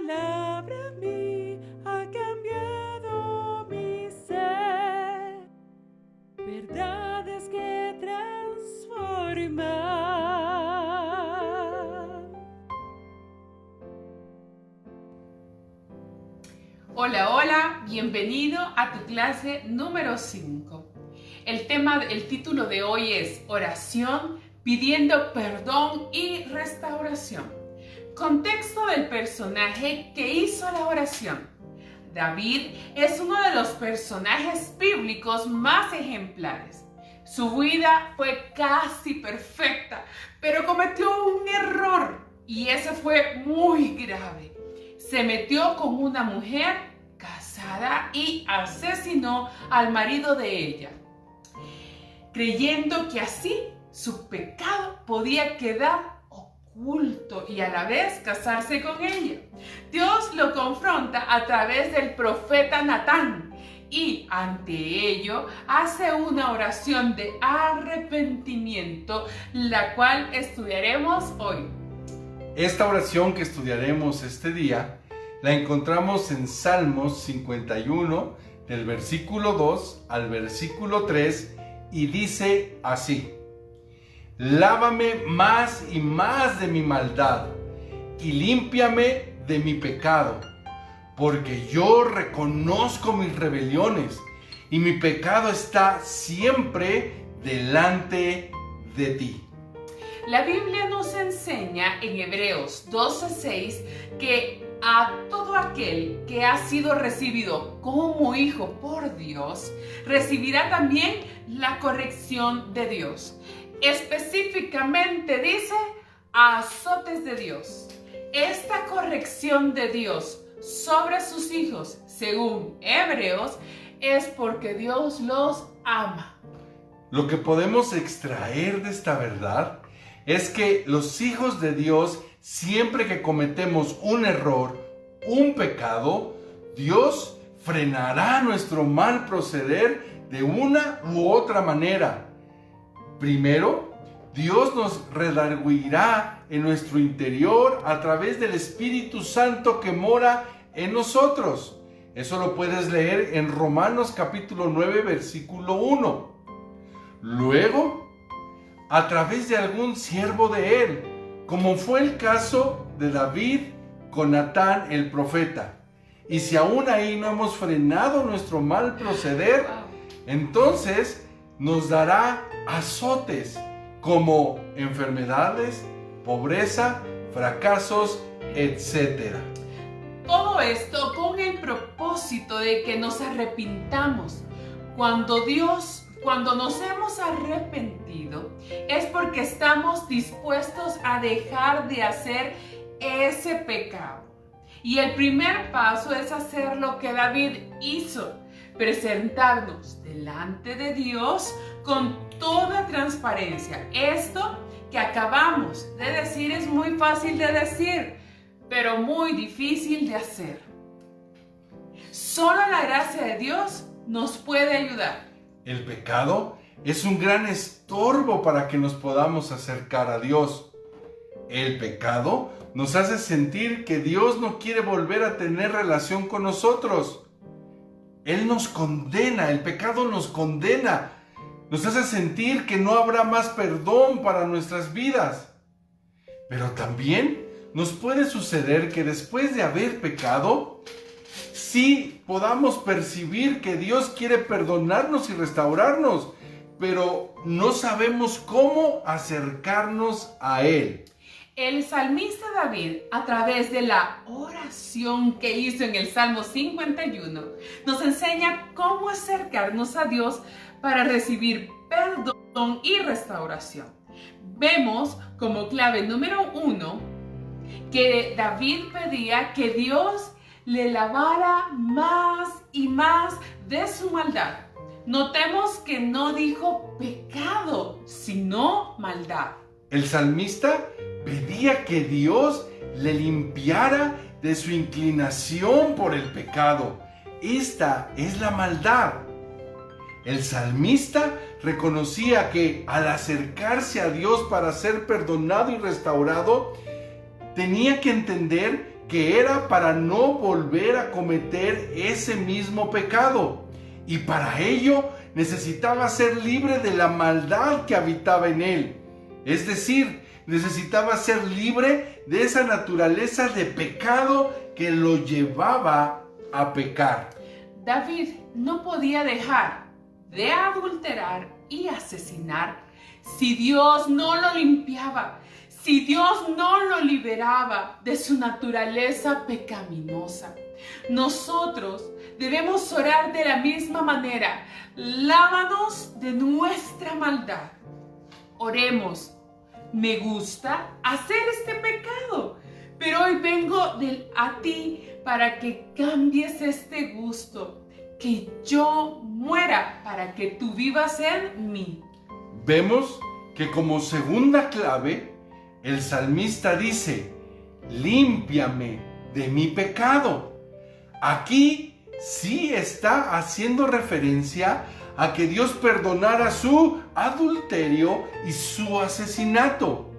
palabra a mí ha cambiado mi ser. Verdades que transforman. Hola, hola, bienvenido a tu clase número 5. El título de hoy es Oración pidiendo perdón y restauración. Contexto del personaje que hizo la oración. David es uno de los personajes bíblicos más ejemplares. Su vida fue casi perfecta, pero cometió un error y ese fue muy grave. Se metió con una mujer casada y asesinó al marido de ella, creyendo que así su pecado podía quedar oculto y a la vez casarse con ella. Dios lo confronta a través del profeta Natán y ante ello hace una oración de arrepentimiento, la cual estudiaremos hoy. Esta oración que estudiaremos este día la encontramos en Salmos 51, del versículo 2 al versículo 3, y dice así: Lávame más y más de mi maldad, y límpiame de mi pecado, porque yo reconozco mis rebeliones, y mi pecado está siempre delante de ti. La Biblia nos enseña en Hebreos 12:6 que a todo aquel que ha sido recibido como hijo por Dios, recibirá también la corrección de Dios. Específicamente dice azotes de Dios. Esta corrección de Dios sobre sus hijos, según Hebreos, es porque Dios los ama. Lo que podemos extraer de esta verdad es que los hijos de Dios, siempre que cometemos un error, un pecado, Dios frenará nuestro mal proceder de una u otra manera. Primero, Dios nos redarguirá en nuestro interior a través del Espíritu Santo que mora en nosotros. Eso lo puedes leer en Romanos capítulo 9, versículo 1. Luego, a través de algún siervo de él, como fue el caso de David con Natán el profeta. Y si aún ahí no hemos frenado nuestro mal proceder, entonces nos dará azotes como enfermedades, pobreza, fracasos, etc. Todo esto con el propósito de que nos arrepintamos. Cuando nos hemos arrepentido, es porque estamos dispuestos a dejar de hacer ese pecado. Y el primer paso es hacer lo que David hizo: presentarnos delante de Dios con toda transparencia. Esto que acabamos de decir es muy fácil de decir, pero muy difícil de hacer. Solo la gracia de Dios nos puede ayudar. El pecado es un gran estorbo para que nos podamos acercar a Dios. El pecado nos hace sentir que Dios no quiere volver a tener relación con nosotros. Él nos condena, el pecado nos condena. Nos hace sentir que no habrá más perdón para nuestras vidas. Pero también nos puede suceder que después de haber pecado, sí podamos percibir que Dios quiere perdonarnos y restaurarnos, pero no sabemos cómo acercarnos a Él. El salmista David, a través de la oración que hizo en el Salmo 51, nos enseña cómo acercarnos a Dios para recibir perdón y restauración. Vemos como clave número 1 que David pedía que Dios le lavara más y más de su maldad. Notemos que no dijo pecado, sino maldad. El salmista pedía que Dios le limpiara de su inclinación por el pecado. Esta es la maldad. El salmista reconocía que al acercarse a Dios para ser perdonado y restaurado, tenía que entender que era para no volver a cometer ese mismo pecado. Y para ello necesitaba ser libre de la maldad que habitaba en él. Es decir, necesitaba ser libre de esa naturaleza de pecado que lo llevaba a pecar. David no podía dejar de adulterar y asesinar si Dios no lo limpiaba, si Dios no lo liberaba de su naturaleza pecaminosa. Nosotros debemos orar de la misma manera. Lávanos de nuestra maldad. Oremos. Me gusta hacer este pecado, pero hoy vengo a ti para que cambies este gusto, que yo muera para que tú vivas en mí. Vemos que como segunda clave, el salmista dice, límpiame de mi pecado. Aquí sí está haciendo referencia a que Dios perdonara su adulterio y su asesinato.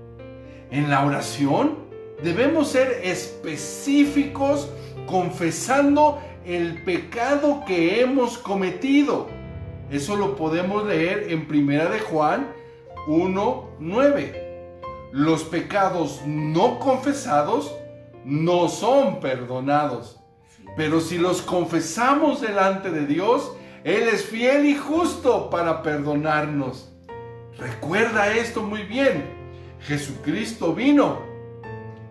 En la oración debemos ser específicos confesando el pecado que hemos cometido. Eso lo podemos leer en 1 de Juan 1:9. Los pecados no confesados no son perdonados. Pero si los confesamos delante de Dios, Él es fiel y justo para perdonarnos. Recuerda esto muy bien. Jesucristo vino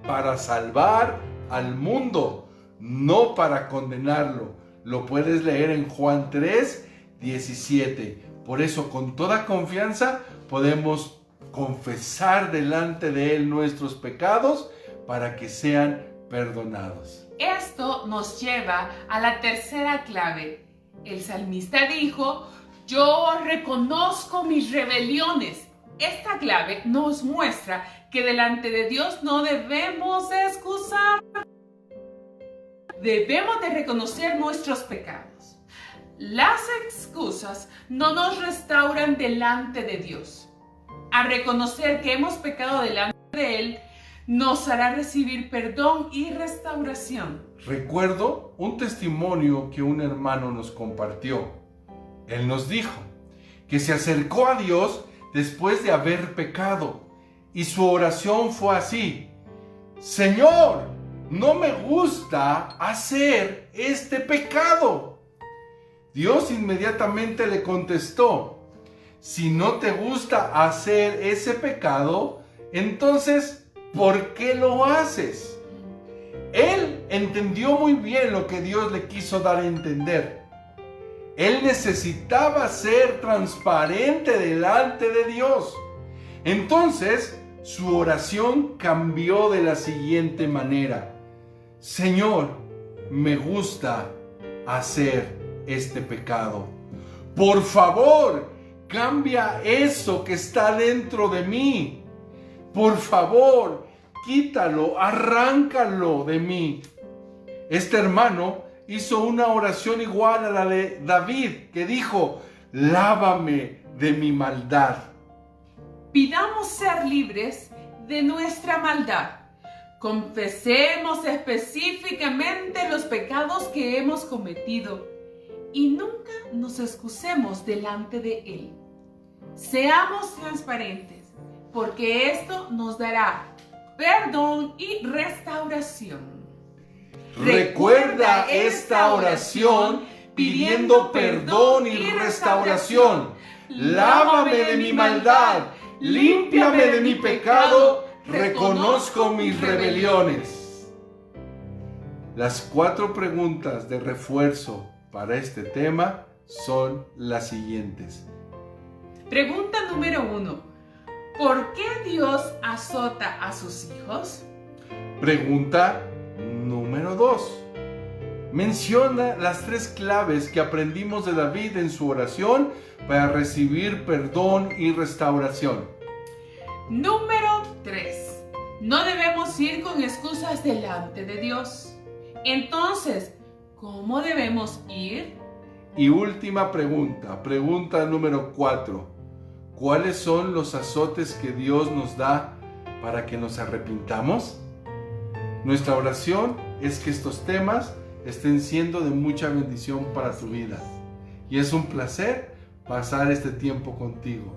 para salvar al mundo, no para condenarlo. Lo puedes leer en Juan 3:17. Por eso, con toda confianza, podemos confesar delante de Él nuestros pecados para que sean perdonados. Esto nos lleva a la tercera clave. El salmista dijo, yo reconozco mis rebeliones. Esta clave nos muestra que delante de Dios no debemos excusar. Debemos de reconocer nuestros pecados. Las excusas no nos restauran delante de Dios. Al reconocer que hemos pecado delante de Él, nos hará recibir perdón y restauración. Recuerdo un testimonio que un hermano nos compartió. Él nos dijo que se acercó a Dios después de haber pecado y su oración fue así: Señor, no me gusta hacer este pecado. Dios inmediatamente le contestó: si no te gusta hacer ese pecado, entonces, ¿por qué lo haces? Él entendió muy bien lo que Dios le quiso dar a entender. Él necesitaba ser transparente delante de Dios. Entonces, su oración cambió de la siguiente manera: Señor, me gusta hacer este pecado. Por favor, cambia eso que está dentro de mí. Por favor, quítalo, arráncalo de mí. Este hermano hizo una oración igual a la de David, que dijo: lávame de mi maldad. Pidamos ser libres de nuestra maldad. Confesemos específicamente los pecados que hemos cometido y nunca nos excusemos delante de Él. Seamos transparentes, porque esto nos dará perdón y restauración. Recuerda esta oración pidiendo perdón y restauración. Lávame de mi maldad, límpiame de mi pecado, reconozco mis rebeliones. Las 4 preguntas de refuerzo para este tema son las siguientes. Pregunta número 1. ¿Por qué Dios azota a sus hijos? Pregunta número 2. Menciona las 3 claves que aprendimos de David en su oración para recibir perdón y restauración. Número 3. No debemos ir con excusas delante de Dios. Entonces, ¿cómo debemos ir? Y última pregunta, pregunta número 4. ¿Cuáles son los azotes que Dios nos da para que nos arrepintamos? Nuestra oración es que estos temas estén siendo de mucha bendición para tu vida. Y es un placer pasar este tiempo contigo.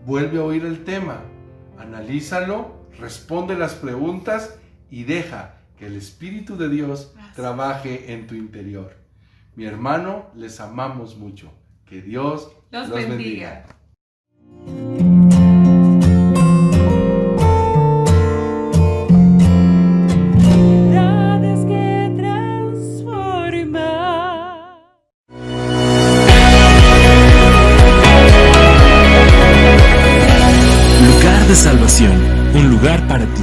Vuelve a oír el tema, analízalo, responde las preguntas y deja que el Espíritu de Dios trabaje en tu interior. Mi hermano, les amamos mucho. Que Dios los bendiga. Verdades que transforman. Lugar de salvación, un lugar para ti.